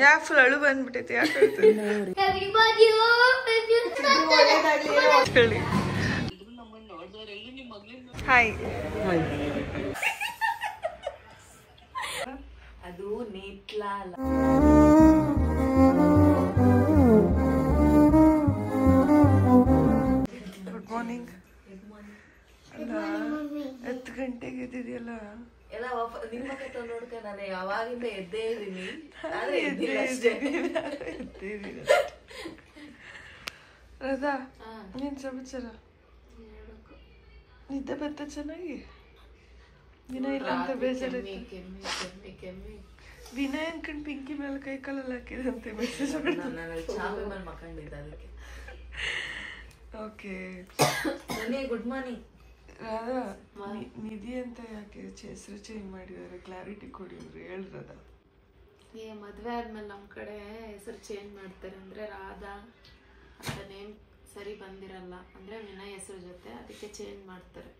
ಯಾಕೆ ಫುಲ್ ಅಳು ಬಂದ್ಬಿಟ್ಟೈತಿ ಯಾಕೆ ಹೇಳಿ ಹಾಯ್ ಅದು ನೇತ್ಲಾ ಅಲ್ಲ. Good morning. 10 ಗಂಟೆಗೆ ಎದ್ದಿದೆಯಲ್ಲ ಎಲ್ಲ ನಿಮ್ಮ ಕತೆ ನೋಡ್ಕ ನಾನು ಯಾವಾಗಿಂದ ಎದ್ದೇ ಇದೀನಿ. ರದಾ ಏನ್ ಸಮಾಚಾರ? ನಿದ್ದೆ ಬಂತ ಚೆನ್ನಾಗಿ? ವಿನಯ್ ಇಲ್ಲ ಅಂತ ಬೇಜಾರ. ವಿನಯ್ ಅನ್ಕೊಂಡ್ ಪಿಂಕಿ ಮೇಲೆ ಕೈ ಕಾಲಲ್ಲಿ ಹಾಕಿದಂತೆ ಮೆಸೇಜ್ ಮಕ್ಕಂಡಿದ್ದ ಅದಕ್ಕೆ. Okay good morning. Radha Nidhi ಅಂತ ಯಾಕೆ ಹೆಸರು ಚೇಂಜ್ ಮಾಡಿದಾರೆ? ಕ್ಲಾರಿಟಿ ಕೊಡಿ ಅಂದ್ರೆ ಹೇಳ್ರದ. ಮದ್ವೆ ಆದ್ಮೇಲೆ ನಮ್ ಕಡೆ ಹೆಸರು ಚೇಂಜ್ ಮಾಡ್ತಾರೆ. ಅಂದ್ರೆ ರಾಧಾ ಅಂತ ನೇಮ್ ಸರಿ ಬಂದಿರಲ್ಲ ಅಂದ್ರೆ ವಿನಯ್ ಹೆಸರು ಜೊತೆ, ಅದಕ್ಕೆ ಚೇಂಜ್ ಮಾಡ್ತಾರೆ.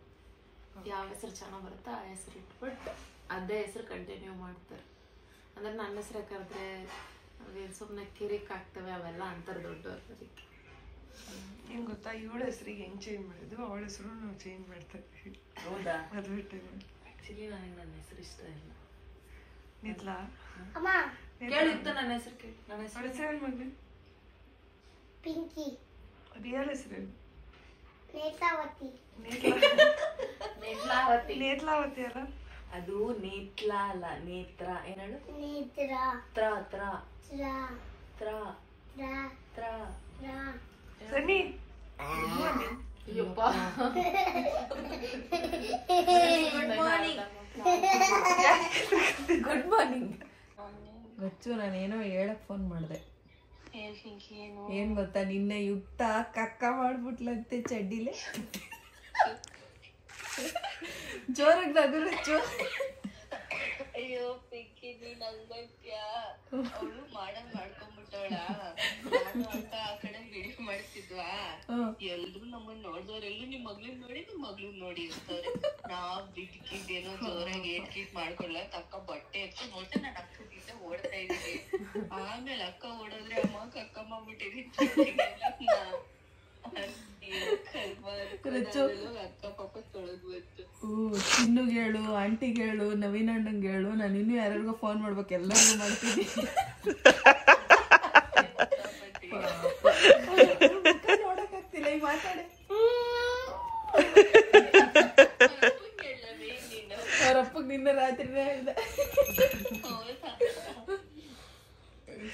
ಯಾವ ಹೆಸರು ಚೆನ್ನಾಗ್ ಬರುತ್ತೋ ಆ ಹೆಸರು ಇಟ್ಬಿಟ್ಟು ಅದೇ ಹೆಸರು ಕಂಟಿನ್ಯೂ ಮಾಡ್ತಾರೆ. ಅಂದ್ರೆ ನನ್ನ ಹೆಸರು ಕರೆದ್ರೆ ಸುಮ್ಮನೆ ಕಿರಿಕ್ ಆಗ್ತವೆ ಅವೆಲ್ಲ ಅಂತಾರೆ ದೊಡ್ಡವ್ರು. ಅದಕ್ಕೆ ಹೆಂಗ್ ಗೊತ್ತಾ, ಇವಳ ಹೆಸರಿಗೆ ಹೆಂಗ್ ಚೇಂಜ್ ಮಾಡಿದ್ವಿ ಅವಳ ಹೆಸರು ನಾವು ಚೇಂಜ್ ಮಾಡ್ತೇವೆ. ಹೌದಾ? ಮದ್ವೆ ಟೈಮ್ ಆಕ್ಚುಲಿ ನನಗೆ ನನ್ನ ಹೆಸರು ಇಷ್ಟ ಇಲ್ಲ. ನಿತ್ಲಾ ಕೇಳಿತ್ತು ನನ್ನ ಹೆಸರು ಕೇಳಿ. ನನ್ನ ಹೆಸರು ಹೆಸರು ಮಗ್ನೆ ಪಿಂಕಿ. ರಿಯಲ್ ಹೆಸರೇನು? ನೇತ್ಲಾವತಿ. ನೇತ್ಲಾವತಿ ಅಲ್ಲ? ಅದು ನೇತ್ಲಾ ಅಲ್ಲ, ನೇತ್ರ. ಏನೇಳು? ನೇತ್ರ. ತ್ರ ತ್ರ ತ್ರ ತ್ರ ತ್ರ ತ್ರ. ಸನ್ನಿ ಗುಡ್ ಮಾರ್ನಿಂಗ್. Good morning. ಗೊತ್ತು, ನಾನೇನೋ ಹೇಳಕ್ ಫೋನ್ ಮಾಡಿದೆ. ಏನ್ ಗೊತ್ತಾ, ನಿನ್ನೆ ಯುಕ್ತ ಕಕ್ಕ ಮಾಡ್ಬಿಟ್ಲಂತೆ ಚಡ್ಡಿಲೆ. ಜೋರಾಗಿ ನಗು. ಅಯ್ಯೋ ಪಿಂಕಿ ನೀನ್ ಹಂಗಂತ್ಯಾ? ಅವಳು ಮಾಡ್ಕೊಂಡ್ಬಿಟ್ಟವಳ. ನಾನು ಅಂತ ಆ ಕಡೆ ವಿಡಿಯೋ ಮಾಡ್ತಿದ್ವಾ, ಎಲ್ರು ನಮ್ಮನ್ನ ನೋಡ್ದವ್ರೆಲ್ಲೂ ನಿಮ್ ಮಗ್ಳನ್ ನೋಡಿ ಇರ್ತಾರೆ. ನಾವ್ ಬಿಟ್ಕಿದ್ದೇನೋ ಜೋರಾಗಿ ಏಟ್ ಮಾಡ್ಕೊಡ್ಲ ಅಕ್ಕ ಬಟ್ಟೆ ಎತ್ತು ನೋಡ್ತಾ ನಾನು ಅಕ್ಕದಿಂದ ಓಡ್ತಾ ಇದೀನಿ. ಆಮೇಲೆ ಅಕ್ಕ ಓಡೋದ್ರೆ ಅಮ್ಮ ಅಕ್ಕ ಮಾಡ್ಬಿಟ್ಟಿದೀನಿ. ಅಕ್ಕ ಪಾಪ ತೊಳಗ್ ಬಂತು. ಚಿನ್ನುಗೆ ಹೇಳು, ಆಂಟಿಗೆ ಹೇಳು, ನವೀನ್ ಅಣ್ಣಂಗೆ ಹೇಳು, ನಾನು ಇನ್ನೂ ಯಾರಿಗೋ ಫೋನ್ ಮಾಡ್ಬೇಕು, ಎಲ್ಲರಿಗೂ ಮಾಡ್ತೀನಿ. ನೋಡಕ್ಕಾಗ್ತಿಲ್ಲ ಈ ಮಾತಾಡೆ. ಅವ್ರಪ್ಪಗ್ ನಿನ್ನೆ ರಾತ್ರಿನೇ ಹೇಳ್ದೆ.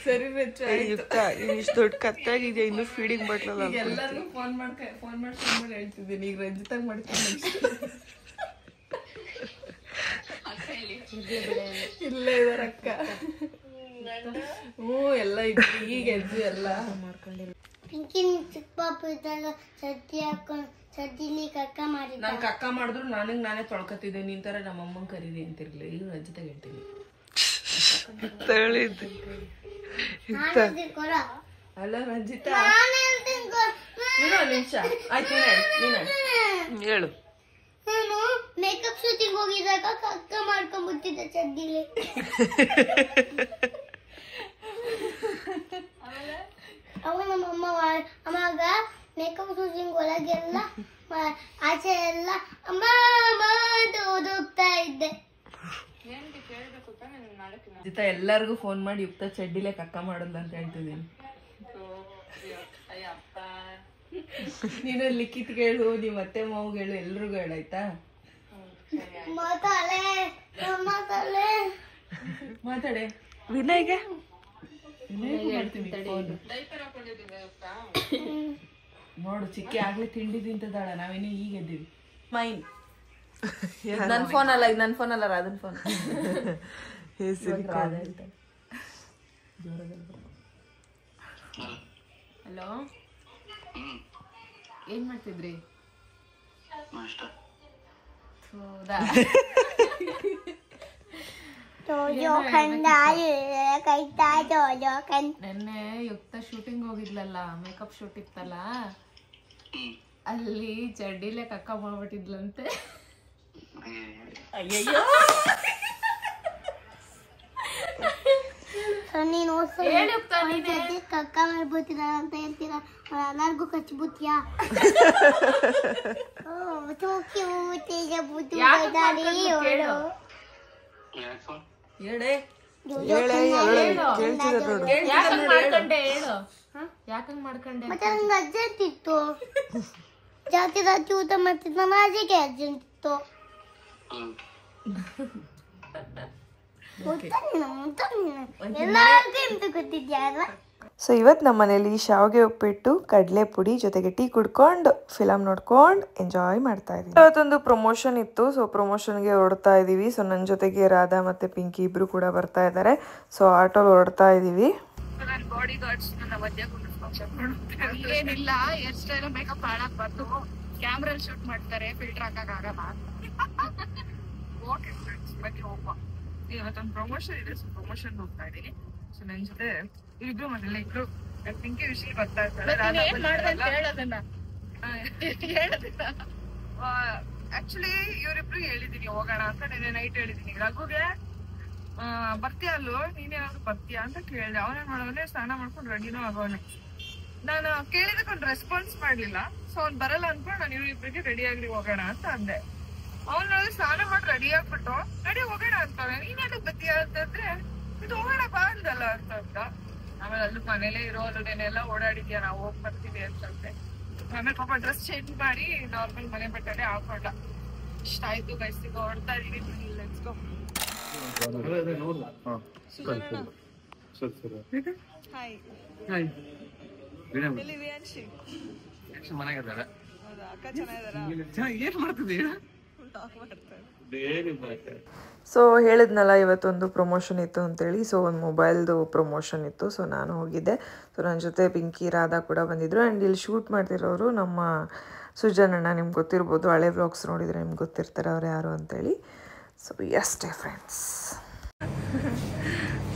ಸರಿ ಇಷ್ಟು ದೊಡ್ಡ ಕತ್ತಾಗಿದ್ಯಾ, ಇನ್ನು ಫೀಡಿಂಗ್ ಬಟ್ಲಲ್ಲ. ಎಲ್ಲರಿಗೂ ಫೋನ್ ಮಾಡಿ ಹೇಳ್ತಿದ್ದೀನಿ. ಈಗ ರಂಜಿತಾಗ್ ಮಾಡ್ತೀನಿ. ಇಲ್ಲೇ ಇದಾರ ಅಕ್ಕ. ಎಲ್ಲ ಇದ್ರು, ಈಗ ಎದ್ದು ಎಲ್ಲ ಮಾಡ್ಕೊಂಡಿಲ್ಲ. ಪಿಂಕಿ ಚಿಕ್ಕ ಪಾಪು ಇದ್ದಾಗ ಸದ್ದಿ ಹಾಕೊಂಡು ಸದ್ದಿಲಿ ಕಕ್ಕ ಮಾಡಿದ್ದ. ನಾನು ಕಕ್ಕ ಮಾಡಿದ್ರು ನಾನೇ ತೊಳ್ಕೊತಿದ್ದೆ. ನಿನ್ ತರ ನಮ್ಮ ಅಮ್ಮನ್ ಕರೀರಿ ಅಂತಿರ್ಲಿಲ್ಲ. ಈಗ ರಂಜಿತಾಗ್ ಹೇಳ್ತೀನಿ. ಅಲ್ಲ ರಂಜಿತಾ, ನಿಮಿಷ ಆಯ್ತು, ಹೇಳು. ನಾನು ಮೇಕಪ್ ಶೂಟಿಂಗ್ ಹೋಗಿದಾಗ ಕಕ್ಕ ಮಾಡ್ಕೊಂಡ್ಬಿಟ್ಟಿದ್ದೆ ಚಡ್ಡಿಲಿ. ಅವಾಗ ನಮ್ಮಮ್ಮ ಅವಾಗ ಮೇಕಪ್ ಶೂಟಿಂಗ್ ಒಳಗೆಲ್ಲ ಆಚೆ ಎಲ್ಲ ಅಮ್ಮ ಅಂತ ಓದೋಗ್ತಾ ಇದ್ದೆ. ಎಲ್ಲರಿಗೂ ಫೋನ್ ಮಾಡಿ ಯುಕ್ತ ಚಡ್ಡಿಲೆ ಕಕ್ಕ ಮಾಡೋಲ್ಲ ಅಂತ ಹೇಳ್ತಿದ್ದೀನಿ. ನೀನು ಲಿಖಿತ್ಗೆ ಹೇಳು, ನೀವ್ ಅತ್ತೆ ಮಾವುಗೆ ಹೇಳು, ಎಲ್ರಿಗೂ ಹೇಳಾಯ್ತಾ? ಮಾತಾಡೆ. ವಿನಯ್ಗೆ ನೋಡು, ಚಿಕ್ಕಿ ಆಗ್ಲೇ ತಿಂಡಿ ತಿಂತದಾಳ. ನಾವೇನು ಈಗ ಎದ್ದೀವಿ. ಮೈನ್ ನನ್ ಫೋನ್ ಅಲ್ಲ, ಇದು ನನ್ ಫೋನ್ ಅಲ್ಲ, ರಾಧನ್ ಫೋನ್. ಹಲೋ, ಏನ್ ಮಾಡ್ತಿದ್ರಿ? ನೆನ್ನೆ ಯುಕ್ತ ಶೂಟಿಂಗ್ ಹೋಗಿದ್ಲಲ್ಲ, ಮೇಕಪ್ ಶೂಟ್ ಇತ್ತಲ್ಲ, ಅಲ್ಲಿ ಚಡ್ಡಿಲೆ ಕಕ್ಕ ಮಾಡ್ಬಿಟ್ಟಿದ್ಲಂತೆ. ಅಯ್ಯಯ್ಯೋ ನೀನು ಕಕ್ಕ ಮಾಡ್ಬೋತೀರ ಅಂತ ಹೇಳ್ತೀರಾ ಎಲ್ಲಾರ್ಗು ಕಚ್ಬಿಡ್ತೀಯಾ ಮತ್ತೆ ನಂಗೆ ಅರ್ಜೆಂಟ್ ಇತ್ತು ಜಾಸ್ತಿ ರಾತ್ರಿ ಊಟ ಮಾಡ್ತಿದ್ದ ಅದಕ್ಕೆ ಅರ್ಜೆಂಟ್ ಇತ್ತು ಸೊ ಇವತ್ತು ನಮ್ಮ ಮನೇಲಿ ಶಾವಿಗೆ ಉಪ್ಪಿಟ್ಟು ಕಡಲೆ ಪುಡಿ ಜೊತೆಗೆ ಟೀ ಕುಡ್ಕೊಂಡು ಫಿಲಮ್ ನೋಡ್ಕೊಂಡು ಎಂಜಾಯ್ ಮಾಡ್ತಾ ಇದ್ದೀವಿ. ಇವತ್ತೊಂದು ಪ್ರಮೋಷನ್ ಇತ್ತು, ಸೊ ಪ್ರಮೋಷನ್ಗೆ ಹೊರಡ್ತಾ ಇದ್ದೀವಿ. ಸೊ ನನ್ನ ಜೊತೆಗೆ ರಾಧಾ ಮತ್ತು ಪಿಂಕಿ ಇಬ್ರು ಕೂಡ ಬರ್ತಾ ಇದ್ದಾರೆ. ಸೊ ಆಟೋಲ್ ಹೊರಡ್ತಾ ಇದ್ದೀವಿ. ಬಾಡಿ ಗಾರ್ಡ್ಸ್ ಏನಿಲ್ಲ, ಹೇರ್ ಸ್ಟೈಲ್ ಮೇಕಪ್ ಹಾಳಾಗ್ಬಾರ್ದು, ಕ್ಯಾಮ್ರಾ ಶೂಟ್ ಮಾಡ್ತಾರೆ, ಫಿಲ್ಟರ್ ಹಾಕಕ್ಕಾಗಲ್ಲ. ಓಕೆ ಫ್ರೆಂಡ್ಸ್, ಬನ್ನಿ ಹೋಗುವ. ಇವತ್ತೊಂದು ಪ್ರಮೋಷನ್ ಇದೆ, ಸೊ ಪ್ರಮೋಷನ್ ಹೋಗ್ತಾ ಇದೀನಿ. ಸೊ ನನ್ ಜೊತೆ ಇಬ್ರು ಮನೆಯಲ್ಲ ಇಬ್ರು ಪಿಂಕಿ ವಿಷಯ ಬರ್ತಾ ಇರ್ತಾಳೆ. ಆಕ್ಚುಲಿ ಇವರಿಬ್ರು ಹೇಳಿದೀನಿ ಹೋಗೋಣ ಅಂತ. ನೆನ್ನೆ ನೈಟ್ ಹೇಳಿದೀನಿ ರಘುಗೆ ಬರ್ತೀಯ ಅಲ್ಲೋ, ನೀನೇನಾದ್ರು ಬರ್ತೀಯಾ ಅಂತ ಕೇಳಿದೆ. ಅವನೇನ್ ಮಾಡೋನೆ ಸ್ನಾನ ಮಾಡ್ಕೊಂಡು ರೆಡಿನೂ ಆಗೋನೆ. ನಾನು ಕೇಳಿದಕ್ಕೊಂದು ರೆಸ್ಪಾನ್ಸ್ ಮಾಡ್ಲಿಲ್ಲ. ಸೊ ಅವ್ನ್ ಬರಲ್ಲ ಅನ್ಕೊಂಡು ನಾನು ಇವ್ರಿಬ್ರಿಗೆ ರೆಡಿ ಆಗ್ಲಿ ಹೋಗೋಣ ಅಂತ ಅಂದೆ. ಅವ್ನಲ್ಲಿ ಸ್ನಾನ ಮಾಡಿ ರೆಡಿ ಆಗ್ಬಿಟ್ಟು ರೆಡಿ ಹೋಗೋಣ ಅಂತಾನೆ. ನೀನೇನಕ್ಕೆ ಬರ್ತೀಯ ಅಂತಂದ್ರೆ ಇದು ಹೋಗೋಣ ಬಾ ಅಂದಲ್ಲ ಅಂತ. ಆಮೇಲೆ ಅಲ್ಲಿ ಮನೇಲೆ ಇರೋದನ್ನೆಲ್ಲ ಓಡಾಡಿದ್ಯಾ, ನಾವು ಹೋಗ್ ಬರ್ತೀವಿ ಅಂತಂದೆ. ಆಮೇಲೆ ಪಾಪ ಡ್ರೆಸ್ ಚೇಂಜ್ ಮಾಡಿ ನಾರ್ಮಲ್ ಮನೆ ಬಟ್ಟೆ ಹಾಕೊಂಡ. ಇಷ್ಟ ಆಯ್ತು ಗೈಸ್, ಈಗ ಹೊಡ್ತಾ ಇದೀವಿ. Let's go. ಸೊ ಹೇಳಿದ್ನಲ್ಲ ಇವತ್ತೊಂದು ಪ್ರಮೋಷನ್ ಇತ್ತು ಅಂತೇಳಿ. ಸೊ ಒಂದು ಮೊಬೈಲ್ದು ಪ್ರಮೋಷನ್ ಇತ್ತು. ಸೊ ನಾನು ಹೋಗಿದ್ದೆ. ಸೊ ನನ್ನ ಜೊತೆ ಪಿಂಕಿ ರಾಧಾ ಕೂಡ ಬಂದಿದ್ರು. ಆ್ಯಂಡ್ ಇಲ್ಲಿ ಶೂಟ್ ಮಾಡ್ತಿರೋರು ನಮ್ಮ ಸುಜನಣ್ಣ, ನಿಮ್ಗೆ ಗೊತ್ತಿರ್ಬೋದು, ಹಳೆ ವ್ಲಾಗ್ಸ್ ನೋಡಿದರೆ ನಿಮ್ಗೆ ಗೊತ್ತಿರ್ತಾರೆ ಅವ್ರು ಯಾರು ಅಂತೇಳಿ. ಸೊ ಅಷ್ಟೇ ಫ್ರೆಂಡ್ಸ್.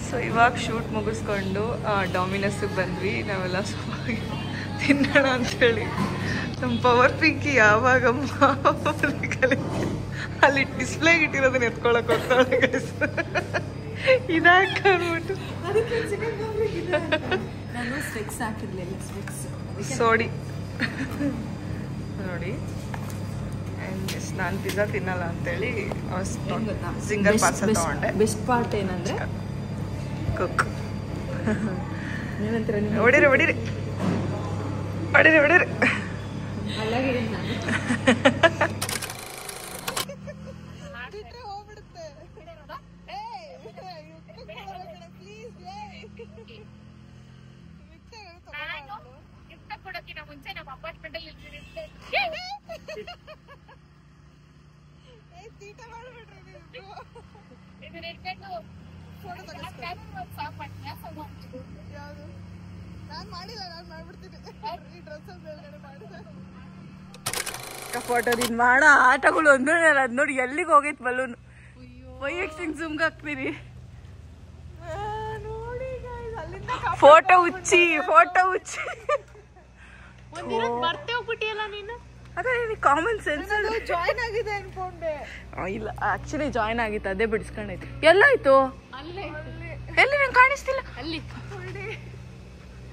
ಸೊ ಇವಾಗ ಶೂಟ್ ಮುಗಿಸ್ಕೊಂಡು ಡಾಮಿನಸ್ಗೆ ಬಂದ್ವಿ. ನಾವೆಲ್ಲ ಸ್ವಲ್ಪ ತಿನ್ನೋಣ ಅಂಥೇಳಿ. ನಮ್ಮ ಪವರ್ ಪಿಂಕಿ ಯಾವಾಗಮ್ಮ ಅಲ್ಲಿ ಡಿಸ್ಪ್ಲೇಗೆ ಇಟ್ಟಿರೋದನ್ನ ಎತ್ಕೊಳಕ್ ಹೋಗ್ತಾಳೆ ಗೈಸ್. ಇದಾಕ್ಬಿಟ್ಟು ಸೋಡಿ ನೋಡಿ. ಆ್ಯಂಡ್ ನಾನು ಪಿಜ್ಜಾ ತಿನ್ನಲ್ಲ ಅಂತೇಳಿ ಸಿಂಗಲ್ ಪಾರ್ಸಲ್ ತಗೊಂಡೆ. ಬೆಸ್ಟ್ ಪಾರ್ಟ್ ಏನಂದ್ರೆ ಕುಕ್. ಹೊಡಿರಿ ಹೊಡಿರಿ ಹೊಡಿರಿ ಹೊಡಿರಿ. ಮುಂಚೆ ನಮ್ಮ ಅಪಾರ್ಟ್ಮೆಂಟ್ ಅಲ್ಲಿ ಫೋಟೋದಿಂದ ಮಾಡೋ ಆಟಗಳು ಒಂದು ಅದ್ ನೋಡಿ ಎಲ್ಲಿಗೆ ಹೋಗೈತ್ ಬಲೂನ್. ವೈಯಕ್ತಿಂಗ್ ಜೂಮ್ಗೆ ಹಾಕ್ತೀರಿ. ಫೋಟೋ ಹುಚ್ಚಿ ಫೋಟೋ ಹುಚ್ಚಿ. ಬರ್ತೆ ಹೋಗ್ಬಿಟ್ಟಿಯಲ್ಲ ನೀನು. ಅದೇ ನಿನಗೆ ಕಾಮನ್ ಸೆನ್ಸ್ ಜಾಯ್ನ್ ಆಗಿದೆ ಅನ್ಕೊಂಡೆ. ಇಲ್ಲ ಆಕ್ಚುಲಿ ಜಾಯ್ನ್ ಆಗಿತ್ತು, ಅದೇ ಬಿಡಿಸ್ಕೊಂಡೈತಿ. ಎಲ್ಲಾಯ್ತು ಎಲ್ಲಿ ನಂಗೆ ಕಾಣಿಸ್ತಿಲ್ಲ. ಅಲ್ಲಿ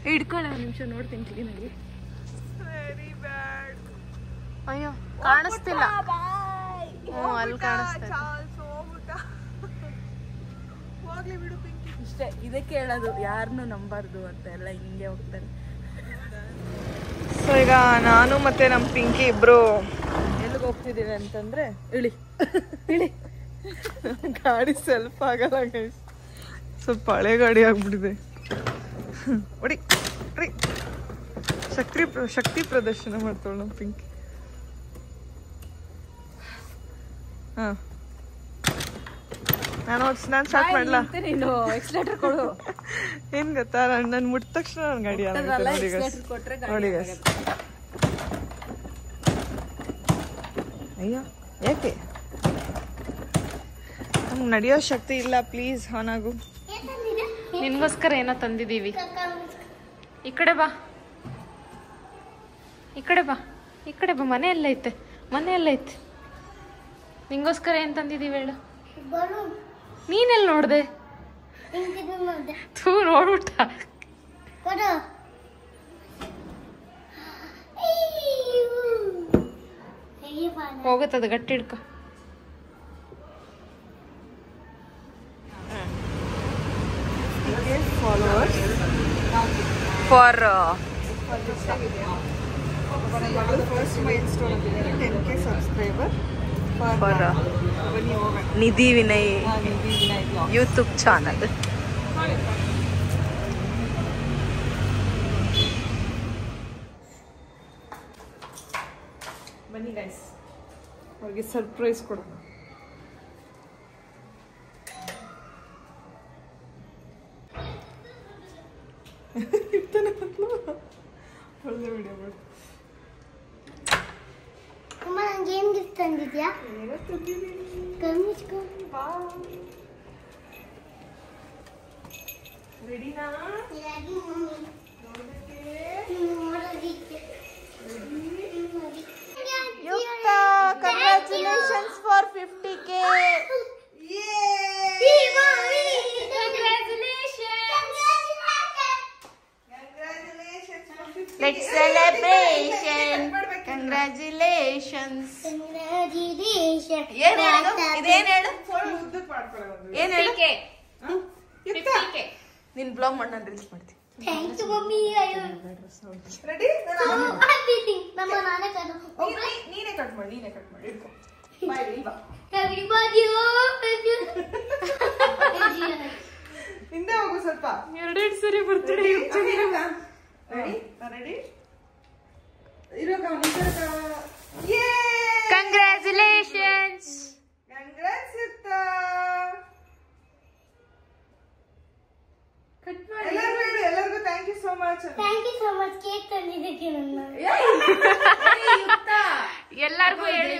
ಹಿಡ್ಕೊಳ್ಳ ಒಂದು ನಿಮಿಷ ನೋಡ್ತೀನಿ ಕ್ಲೀನಾಗಿ. ಅಯ್ಯೋ ಕಾಣಿಸ್ತಿಲ್ಲ. ಅಲ್ಲಿ ಕಾಣಿಸ್ತಾ ಇಷ್ಟೇ, ಇದಕ್ಕೆ ಹೇಳೋದು ಯಾರನ್ನೂ ನಂಬಾರ್ದು ಅಂತ. ಎಲ್ಲ ಹಿಂಗೆ ಹೋಗ್ತಾರೆ. ಸೊ ಈಗ ನಾನು ಮತ್ತೆ ನಮ್ಮ ಪಿಂಕಿ ಇಬ್ರು ಎಲ್ಲಿಗೆ ಹೋಗ್ತಿದ್ದೀವಿ ಅಂತಂದ್ರೆ ಇಳಿ ಇಳಿ. ಗಾಡಿ ಸೆಲ್ಫ್ ಆಗಲ್ಲ ಗೈಸ್, ಸ್ವಲ್ಪ ಹಳೆ ಗಾಡಿ ಆಗ್ಬಿಟ್ಟಿದೆ. ಹೊಡಿ ಹೊಡಿ. ಶಕ್ತಿ ಪ್ರದರ್ಶನ ಮಾಡ್ತಾಳೆ ನಮ್ಮ ಪಿಂಕಿ. ಹಾಂ ನಾನು ಸ್ಟಾರ್ಟ್ ಮಾಡಲ್ಲ. ನೀನು ಎಕ್ಸ್ಲೇಟರ್ ಕೊಡು. ಏನ್ ಗೊತ್ತಾ, ನಾನು ಮುಟ್ಟಿದ ತಕ್ಷಣ ನನ್ನ ಗಾಡಿ ನೋಡಿ ಗೈಸ್. ಅಯ್ಯೋ ಯಾಕೆ ನಮ್ಗೆ ನಡೆಯೋ ಶಕ್ತಿ ಇಲ್ಲ. ಪ್ಲೀಸ್ ಆನ್ ಆಗು. ನಿನ್ಗೋಸ್ಕರ ಏನೋ ತಂದಿದ್ದೀವಿ. ಈ ಕಡೆ ಬಾ, ಈ ಕಡೆ ಬಾ, ಈ ಕಡೆ ಬಾ. ಮನೆ ಎಲ್ಲ ಐತೆ, ಮನೆ ಎಲ್ಲ ಐತೆ. ನಿಂಗೋಸ್ಕರ ಏನು ತಂದಿದ್ದೀವಿ ಹೇಳು. ನೀನೆಲ್ಲಿ ನೋಡ್ದೆ? ಹಿಂಗಿದು ನೋಡ್ದೆ ಥೂ ನೋಡ್ಬಿಟ್ಟ. ಕೊಡು. ಹೋಗುತ್ತದ ಗಟ್ಟಿ ಹಿಡ್ಕೊ. Followers for first milestone 10K subscriber for Nidhi Vinay YouTube channel. ಬನ್ನಿ ಗೈಸ್, ಅವ್ರಿಗೆ ಸರ್ಪ್ರೈಸ್ ಕೊಡೋಣ. ಒಳ್ಳೆ ವಿಡಿಯೋ ಮಾಡು. ಅಮ್ಮ ನಂಗೆ ಏನ್ ಗಿಫ್ಟ್ ತಂದಿದ್ಯಾ? ಕಮ್ಮಿಸ್ಕೊ. ರೆಡಿನಾ? Congratulations for 50K. Let's celebration. Congratulations. ಏನ್ ಹೇಳು? ಇದೇನ್ ಹೇಳು? ಏನ್ ಹೇಳು? 50K. ನಿನ್ ಬ್ಲಾಗ್ ಮಾಡಿ ನಾನು ರೀಲ್ಸ್ ಮಾಡ್ತೀನಿ. Thank you mummy. ಅಯ್ಯೋ ರೆಡಿ? ನಮ್ಮ ನಾನೇ ಕಟ್. ನೀನೇ ಕಟ್ ಮಾಡಿ ಇಟ್ಕೊ. ಬಾಯ್ ಇಲ್ವಾ? Everybody ಹಿಂದೆ ಹೋಗು ಸ್ವಲ್ಪ. ಎರಡೆರಡು ಸರಿ ಬರ್ತೀವಿ. ರೆಡಿ ಇರೋಕ ಯೇ ಕಂಗ್ರ್ಯಾಚುಲೇಷನ್ಸ್. ಕಂಗ್ರಾಟ್ಸ್ ಇತ್ತ. ಎಲ್ಲರಿಗೂ thank you so much. Thank you so much. Cake ತಂದಿದ್ದಕ್ಕೆ ನನ್ನ ಎಲ್ಲರಿಗೂ ಹೇಳು.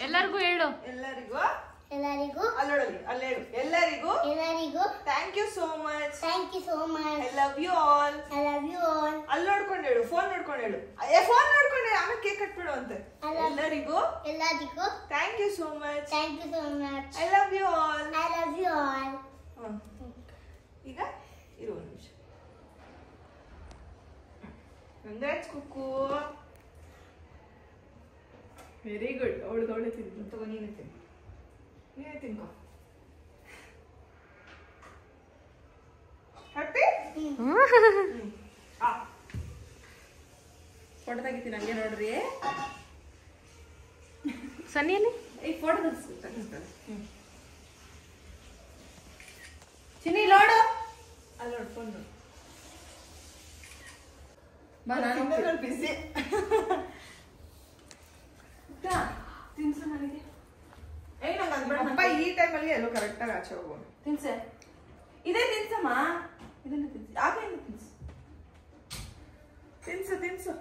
ಎಲ್ಲರಿಗೂ ಹೇಳು. ಎಲ್ಲರಿಗೂ ಎಲ್ಲರಿಗೂ thank you so much. Thank you so much. I love you all. ಅಲ್ಲಿ ನೋಡ್ಕೊಂಡು ಹೇಳು, ಫೋನ್ ನೋಡ್ಕೊಂಡು ಹೇಳು. ಫೋನ್ ನೋಡ್ಕೊಂಡು ಹೇಳು, ಆಮೇಲೆ ಕೇಕ್ ಕಟ್ಬಿಡು ಅಂತೆ. ಎಲ್ಲರಿಗೂ thank you so much. Thank you so much. I love you all. ಈಗ ಇರು ಒಂದು ನಿಮಿಷ. ಕಂಗ್ರಾಟ್ಸ್ ಕುಕ್ಕು. Very good. ಅವಳು ತಿಂದು ತಗೋ. ನೀನೇ ತಿನ್ಕೋ. ಹ್ಯಾಪಿ? ಫೋಟೋ ತೆಗಿತೀನಿ ಹಂಗೆ ನೋಡ್ರಿ. ಸನ್ನಿಯಲ್ಲಿ ಈ ಫೋಟೋ ತೆಗಿಸ್ತಾರೆ. ಚಿನ್ನಿ ನೋಡು. ಅಲ್ಲಿ ನೋಡು, ಫೋನ್ ನೋಡು. ನಾನು ಬಿಸಿ. ತಿನ್ಸು ನನಗೆ. ಅಪ್ಪ ಈ ಟೈಮಲ್ಲಿ ಎಲ್ಲೋ ಕರೆಕ್ಟಾಗಿ ಆಚೆ ಹೋಗೋಣ. ತಿನ್ಸೆ. ಇದೇ ತಿನ್ಸಮ್ಮ. ಇದನ್ನ ತಿನ್ಸಿ. ಆಗೇನು ತಿನ್ಸು.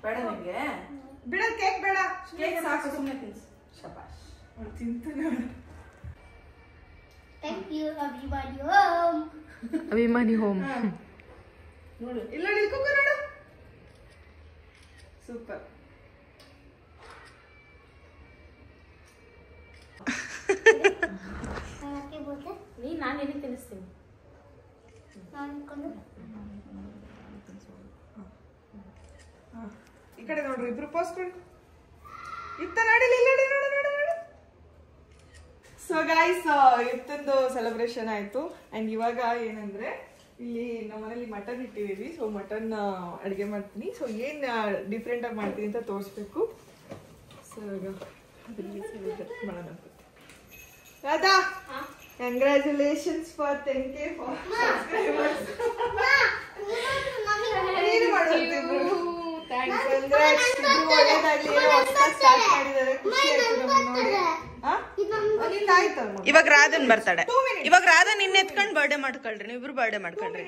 ಬೇಡ ನಿಮಗೆ? ಬಿಡ, ಕೇಕ್ ಬೇಡ. ಕೇಕ್ ಸಾಕು, ಸುಮ್ಮನೆ ತಿನ್ಸು. ಶಬಾಷ್. ಅವ್ಳು ತಿಂತಾನೆ. Thank you everybody home. ಅಭಿಮಾನಿ ಹೋಮ್. ನೋಡು, ಇಲ್ಲ ನಿಲ್ಕೋಕೋ ನೋಡು. ಸೂಪರ್. ನಾನು ಎಲ್ಲಿ ತಿನ್ನಿಸ್ತೀನಿ. ಈ ಕಡೆ ನೋಡ್ರಿ, ಇಬ್ರು ಪೋಸ್ ಕೊಡಿ. ಇತ್ತ ನಾಡಿಲ್ಲ, ಇಲ್ಲ ನೋಡು. ಸೊ ಗೈಸ್, ಇವತ್ತೊಂದು ಸೆಲೆಬ್ರೇಷನ್ ಆಯ್ತು. ಅಂಡ್ ಇವಾಗ ಏನಂದ್ರೆ ಇಲ್ಲಿ ನಮ್ಮ ಮನೇಲಿ ಮಟನ್ ಇಟ್ಟಿದೀವಿ. ಸೊ ಮಟನ್ ಅಡುಗೆ ಮಾಡ್ತೀನಿ. ಸೊ ಏನ್ ಡಿಫ್ರೆಂಟ್ ಆಗಿ ಮಾಡ್ತೀನಿ ಅಂತ ತೋರಿಸ್ಬೇಕು. ಸೊ ಈಗ ಅದರಲ್ಲಿ ಸೆಲೆಬ್ರೇಟ್ ಮಾಡೋಣ ಅಂತ. Radha, congratulations for 10K subscribers. ಏನು ಮಾಡೋದು? ಒಳ್ಳೇದಾಗ್ಲಿ. ಸ್ಟಾರ್ಟ್ ಮಾಡಿದ್ದಾರೆ, ಖುಷಿ ಆಯ್ತು ನಮ್ಗೆ ನೋಡಿ. ಇವಾಗ ರಾಧನ್ ಬರ್ತಾಳೆ. ಇವಾಗ ರಾಧನ್ ನಿನ್ನ ಎತ್ಕೊಂಡು ಬರ್ಡೇ ಮಾಡ್ಕೊಳ್ರಿ. ನೀವಿಬ್ರು ಬರ್ಡೇ ಮಾಡ್ಕೊಳ್ರಿ.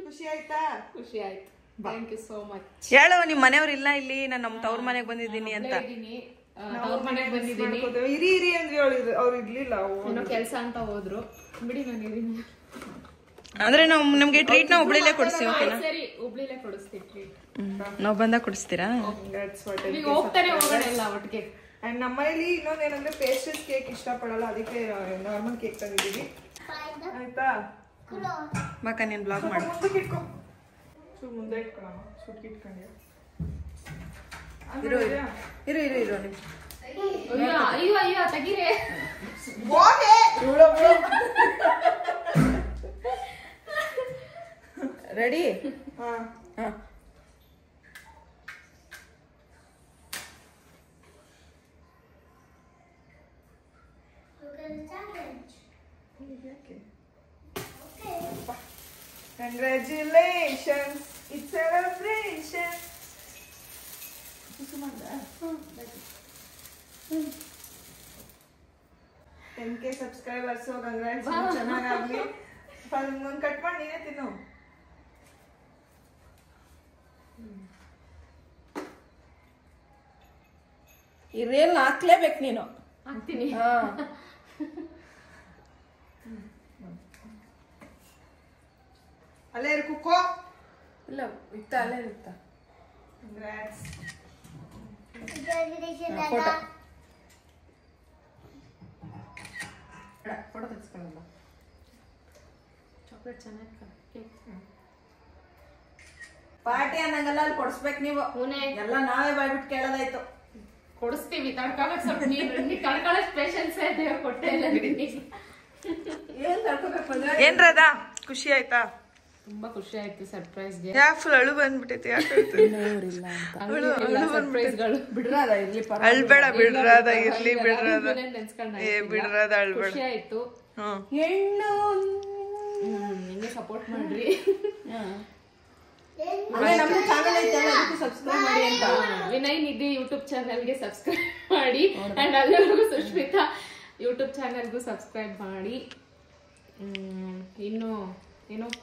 ಖುಷಿ ಆಯ್ತಾ? ಖುಷಿ ಆಯ್ತು. Thank you so much. ಹೇಳು, ನಿಮ್ ಮನೆಯವ್ರು ಇಲ್ಲ ಇಲ್ಲಿ, ನಾನು ನಮ್ಮ ತವ್ರ ಮನೆಗೆ ಬಂದಿದ್ದೀನಿ ಅಂತ. ಅವ್ರ ಮನೆಗೆ ಬಂದಿದ್ದೀನಿ. ಇರಿ ಅಂದ್ವಿ, ಅವ್ರು ಇರ್ಲಿಲ್ಲ. ಏನೋ ಕೆಲ್ಸ ಅಂತ ಹೋದ್ರು. ಬಿಡಿ, ನಾನು ಇದ್ದೀನಿ. ಅಂದ್ರೆ ನಾವು ನಿಮ್ಗೆ ಟ್ರೀಟ್ ನ ಹುಬ್ಳಿಲೇ ಕೊಡಿಸ್ತೀವಿ. ಓಕೆನಾ? ಸರಿ, ಹುಬ್ಳಿಲೇ ಕೊಡಿಸ್ತೀವಿ ಟ್ರೀಟ್. ನಾವ್ ಬಂದಾಗ ಕೊಡಿಸ್ತೀರಾ? ಈಗ ಹೋಗ್ತಾನೆ ಹೋಗೋಣ ಎಲ್ಲ ಒಟ್ಟಿಗೆ. ಅಂಡ್ ನಮ್ಮನೇಲಿ ಇನ್ನೊಂದೇನಂದ್ರೆ ಪೇಸ್ಟ್ರೀಸ್ ಕೇಕ್ ಇಷ್ಟಪಡಲ್ಲ, ಅದಕ್ಕೆ ನಾರ್ಮಲ್ ಕೇಕ್ ತಂದಿದ್ದೀವಿ. ಆಯ್ತಾ ಮಕ್ಕ ನೀನು ಬ್ಲಾಗ್ ಮಾಡು. ಮುಂದಕ್ಕೆ ಇಟ್ಕೊ, ಚೂರು ಮುಂದೆ ಇಟ್ಕೊಳಮ್ಮ, ಸುಟ್ಕಿ ಇಟ್ಕೊಂಡ್ಯ. ಇರು ನಿಮಿಷ. ಅಯ್ಯೋ ತೆಗೀರೆ. ರೆಡಿ? ಹಾ. Congratulations, it's celebration. 10K subscribers, congrats, ಚೆನ್ನಾಗಾಗ್ಲಿ. ಒಂದು ಕಟ್ ಮಾಡಿ ನೀನೇ ತಿನ್ನು. ಈ ರೇಲ್ ಹಾಕ್ಲೇಬೇಕು ನೀನು. ಹಾಕ್ತೀನಿ. ಅಲ್ಲೇ ಇರು ಕುಕ್ಕೋ. ಇಲ್ಲ ಇತ್ತ ಅಲ್ಲೇ ಇರುತ್ತ. Congrats. ಫೋಟೋ ತೆಗೆಸ್ಕೊಳ್ಳಲ್ಲ. ಚಾಕ್ಲೇಟ್ ಚೆನ್ನಾಗಿ ಪಾರ್ಟಿ ಅನ್ನಂಗಲ್ಲ, ಅಲ್ಲಿ ಕೊಡಿಸ್ಬೇಕು ನೀವು. ಎಲ್ಲ ನಾವೇ ಬಾಯ್ಬಿಟ್ಟು ಕೇಳೋದಾಯ್ತು. ಕೊಡಿಸ್ತೀವಿ. ತಡ್ಕೊಳಕ್ ಸ್ವಲ್ಪ ನೀನು ತಡ್ಕೊಳಕ್ ಪೇಷನ್ಸ್ ದೇವ್ರು ಕೊಟ್ಟೆ ಇಲ್ಲ. ಏನ್ ತಡ್ಕೋಬೇಕು? ಏನ್ ರಾಧಾ, ಖುಷಿ ಆಯ್ತಾ? ತುಂಬಾ ಖುಷಿ ಆಯ್ತು ಸರ್ಪ್ರೈಸ್ಗೆ. ಯಾಕೆ ಫುಲ್ ಅಳು ಬಂದ್ಬಿಟ್ಟೈತಿ? ಯಾಕೆ ಸರ್ಪ್ರೈಸ್ಗಳು ಬಿಡ್ರಾದ ಇರ್ಲಿ, ಅಳ್ಬೇಡ, ಬಿಡ್ರಾದ ಇರ್ಲಿ, ಬಿಡ್ರಾದ ಬಿಡ್ರಾದ ಅಳ್ಬೇಡ. ಖುಷಿ ಆಯ್ತು. ಹೆಣ್ಣು ನಿನ್ನೆ ಸಪೋರ್ಟ್ ಮಾಡ್ರಿ. ನಮ್ದು ಚಾನಲ್ ಐತೆ, ಅದಕ್ಕೆ ಸಬ್ಸ್ಕ್ರೈಬ್ ಮಾಡಿ ಅಂತ. ವಿನಯ್ ನಿಧಿ ಯೂಟ್ಯೂಬ್ ಚಾನಲ್ಗೆ ಸಬ್ಸ್ಕ್ರೈಬ್ ಮಾಡಿ, ಅಂಡ್ ಅಲ್ಲಿವರೆಗೂ ಸುಷ್ಮಿತಾ ಯೂಟ್ಯೂಬ್ ಚಾನಲ್ಗೂ ಸಬ್ಸ್ಕ್ರೈಬ್ ಮಾಡಿ. ಇನ್ನು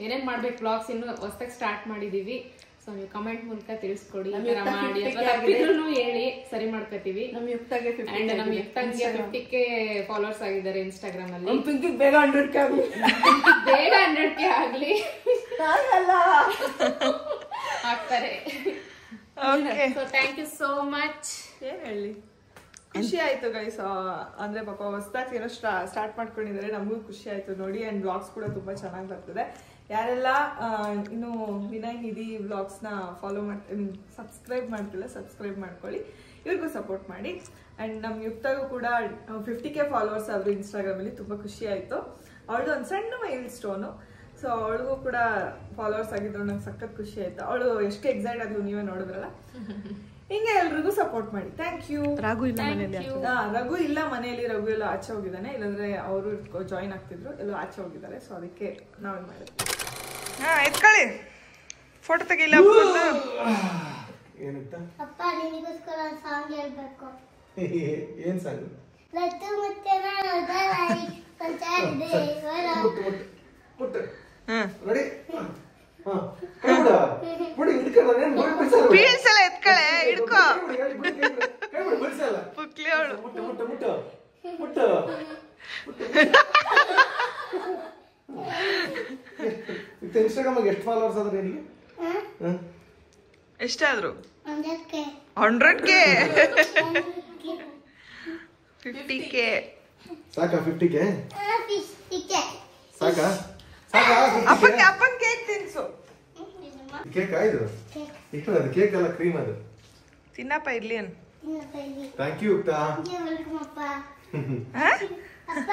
ಏನೇನ್ ಮಾಡ್ಬೇಕು ಬ್ಲಾಗ್ಸ್ ಇನ್ನು ಹೊಸದಾಗಿ ಸ್ಟಾರ್ಟ್ ಮಾಡಿದೀವಿ. ಸೊ ನೀವು ಕಮೆಂಟ್ ಮೂಲಕ ತಿಳಿಸ್ಕೊಡಿ, ಮಾಡಿ ಅಥವಾ ಹೇಳಿ, ಸರಿ ಮಾಡ್ಕೋತೀವಿ. ನಮ್ ಯುಕ್ತಾಗೆ ಅಂಡ್ ನಮ್ ಯುಕ್ತಾಗೆ 50K ಫಾಲೋವರ್ಸ್ ಆಗಿದ್ದಾರೆ ಇನ್ಸ್ಟಾಗ್ರಾಮ್ ಅಲ್ಲಿ. ಪಿಂಕಿಗೆ ಬೇಗ 100K ಆಗಲಿ, ಬೇಗ 100K ಆಗ್ಲಿ. ಆಗ್ತಾರೆ. So thank you so much. ಏನ್ ಹೇಳಿ, ಖುಷಿ ಆಯ್ತು ಗೈಸ್. ಅಂದ್ರೆ ಪಾಪ ಹೊಸದಾಗಿ ಏನೋ ಸ್ಟಾರ್ಟ್ ಮಾಡ್ಕೊಂಡಿದ್ದಾರೆ, ನಮಗೂ ಖುಷಿ ಆಯ್ತು ನೋಡಿ. ಅಂಡ್ ಬ್ಲಾಗ್ಸ್ ಕೂಡ ತುಂಬಾ ಚೆನ್ನಾಗಿ ಬರ್ತದೆ. ಯಾರೆಲ್ಲ ಇನ್ನು ವಿನಯ್ ನಿಧಿ ವ್ಲಾಗ್ಸ್ನ ಫಾಲೋ ಸಬ್ಸ್ಕ್ರೈಬ್ ಮಾಡ್ತಿಲ್ಲ, ಸಬ್ಸ್ಕ್ರೈಬ್ ಮಾಡ್ಕೊಳ್ಳಿ, ಇವ್ರಿಗೂ ಸಪೋರ್ಟ್ ಮಾಡಿ. ಅಂಡ್ ನಮ್ಮ ಯುಕ್ತಾಗೂ ಕೂಡ 50K ಫಾಲೋವರ್ಸ್ ಆದ್ರು ಇನ್ಸ್ಟಾಗ್ರಾಮಲ್ಲಿ. ತುಂಬ ಖುಷಿ ಆಯಿತು. ಅವಳದು ಒಂದು ಸಣ್ಣ ಮೈಲ್ ಸ್ಟೋನು. ಸೊ ಅವಳಿಗೂ ಕೂಡ ಫಾಲೋವರ್ಸ್ ಆಗಿದ್ರು, ನಂಗೆ ಸಖತ್ ಖುಷಿ ಆಯ್ತು. ಅವಳು ಎಷ್ಟು ಎಕ್ಸೈಟ್ ಆದ್ಲು ನೀವೇ ನೋಡಿದ್ರಲ್ಲ. ಹಿಂಗೆ ಎಲ್ರಿಗೂ ಸಪೋರ್ಟ್ ಮಾಡಿ. Thank you. ರಘು ಇಲ್ಲ ಮನೇಲಿ. ರಘು ಇಲ್ಲ ಮನೆಯಲ್ಲಿ, ರಘು ಎಲ್ಲ ಆಚೆ ಹೋಗಿದ್ದಾನೆ. ಇಲ್ಲಾಂದ್ರೆ ಅವರು ಜಾಯಿನ್ ಆಗ್ತಿದ್ರು, ಎಲ್ಲೋ ಆಚೆ ಹೋಗಿದ್ದಾರೆ. ಸೊ ಅದಕ್ಕೆ ನಾವೇನ್ ಮಾಡಿದ್ವಿ. ಎತ್ಕೊಳ್ಳಿ, ಫೋಟೋ ತೆಗಿಲ್ಲ. ಅಪ್ಪ ನಿನಗೋಸ್ಕರ ಸಾಂಗ್ ಹೇಳ್ಬೇಕು. ಏನ್ ಸಾಂಗ್? ಲತ್ತು ಮತ್ತೆ ಬೀಳ್ಸಲ್ಲ, ಎತ್ಕಳೆ, ಹಿಡ್ಕೋ. ಪುಕ್ಲಿ ಅವಳು. ಇನ್ಸ್ಟಾಗ್ರಾಮ್ ಎಷ್ಟು ಫಾಲೋವರ್ಸ್ ಆದ್ರೆ ನಿನಗೆ? ಎಷ್ಟಾದ್ರು? 100K 50K. ಸಾಕಾ 50K? 50K ಸಾಕಾ? ಅಪ್ಪನ್ ಕೇಕ್ ತಿನ್ಸು. ಕೇಕ್ ಆಯ್ತು. ಇಷ್ಟು ಅದು ಕೇಕ್ ಅಲ್ಲ, ಕ್ರೀಮ್ ಅದು. ತಿನ್ನಪ್ಪ ಇರ್ಲಿ ಅನ್. Thank you Yukta. ವೆಲ್ಕಮ್ ಅಪ್ಪ. ಅಪ್ಪ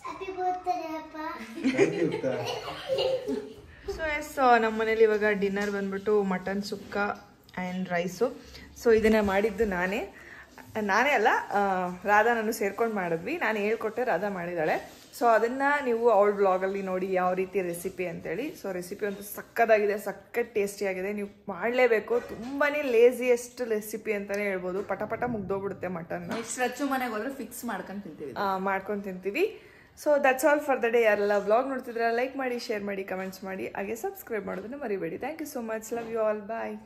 ಹ್ಯಾಪಿ ಬರ್ತ್ಡೇ ಅಪ್ಪ. Thank you Yukta. ಸೊ ನಮ್ಮ ಮನೇಲಿ ಇವಾಗ ಡಿನ್ನರ್ ಬಂದ್ಬಿಟ್ಟು mutton sukka and rice. So ಇದನ್ನು ಮಾಡಿದ್ದು ನಾನೇ ಅಲ್ಲ, ರಾಧಾ ನಾನು ಸೇರ್ಕೊಂಡು ಮಾಡಿದ್ವಿ. ನಾನು ಹೇಳ್ಕೊಟ್ಟೆ, ರಾಧಾ ಮಾಡಿದ್ದಾಳೆ. ಸೊ ಅದನ್ನು ನೀವು ಅವಳ ಬ್ಲಾಗಲ್ಲಿ ನೋಡಿ ಯಾವ ರೀತಿ ರೆಸಿಪಿ ಅಂತೇಳಿ. ಸೊ ರೆಸಿಪಿ ಅಂತೂ ಸಕ್ಕತ್ತಾಗಿದೆ, ಸಕ್ಕತ್ ಟೇಸ್ಟಿಯಾಗಿದೆ. ನೀವು ಮಾಡಲೇಬೇಕು. ತುಂಬಾ ಲೇಸಿಯೆಸ್ಟ್ ರೆಸಿಪಿ ಅಂತಲೇ ಹೇಳ್ಬೋದು. ಪಟ ಮುಗ್ದೋಗ್ಬಿಡುತ್ತೆ ಮಟನ್ನ. ರಚ್ಚು ಮನೆಗೆ ಹೋದ್ರೆ ಫಿಕ್ಸ್ ಮಾಡ್ಕೊಂಡು ತಿಂತೀವಿ. So that's all for the day. ಯಾರೆಲ್ಲ ವ್ಲಾಗ್ ನೋಡ್ತಿದ್ರೆ ಲೈಕ್ ಮಾಡಿ, ಶೇರ್ ಮಾಡಿ, ಕಮೆಂಟ್ಸ್ ಮಾಡಿ, ಹಾಗೆ ಸಬ್ಸ್ಕ್ರೈಬ್ ಮಾಡೋದನ್ನು ಮರಿಬೇಡಿ. Thank you so much. Love you all. Bye.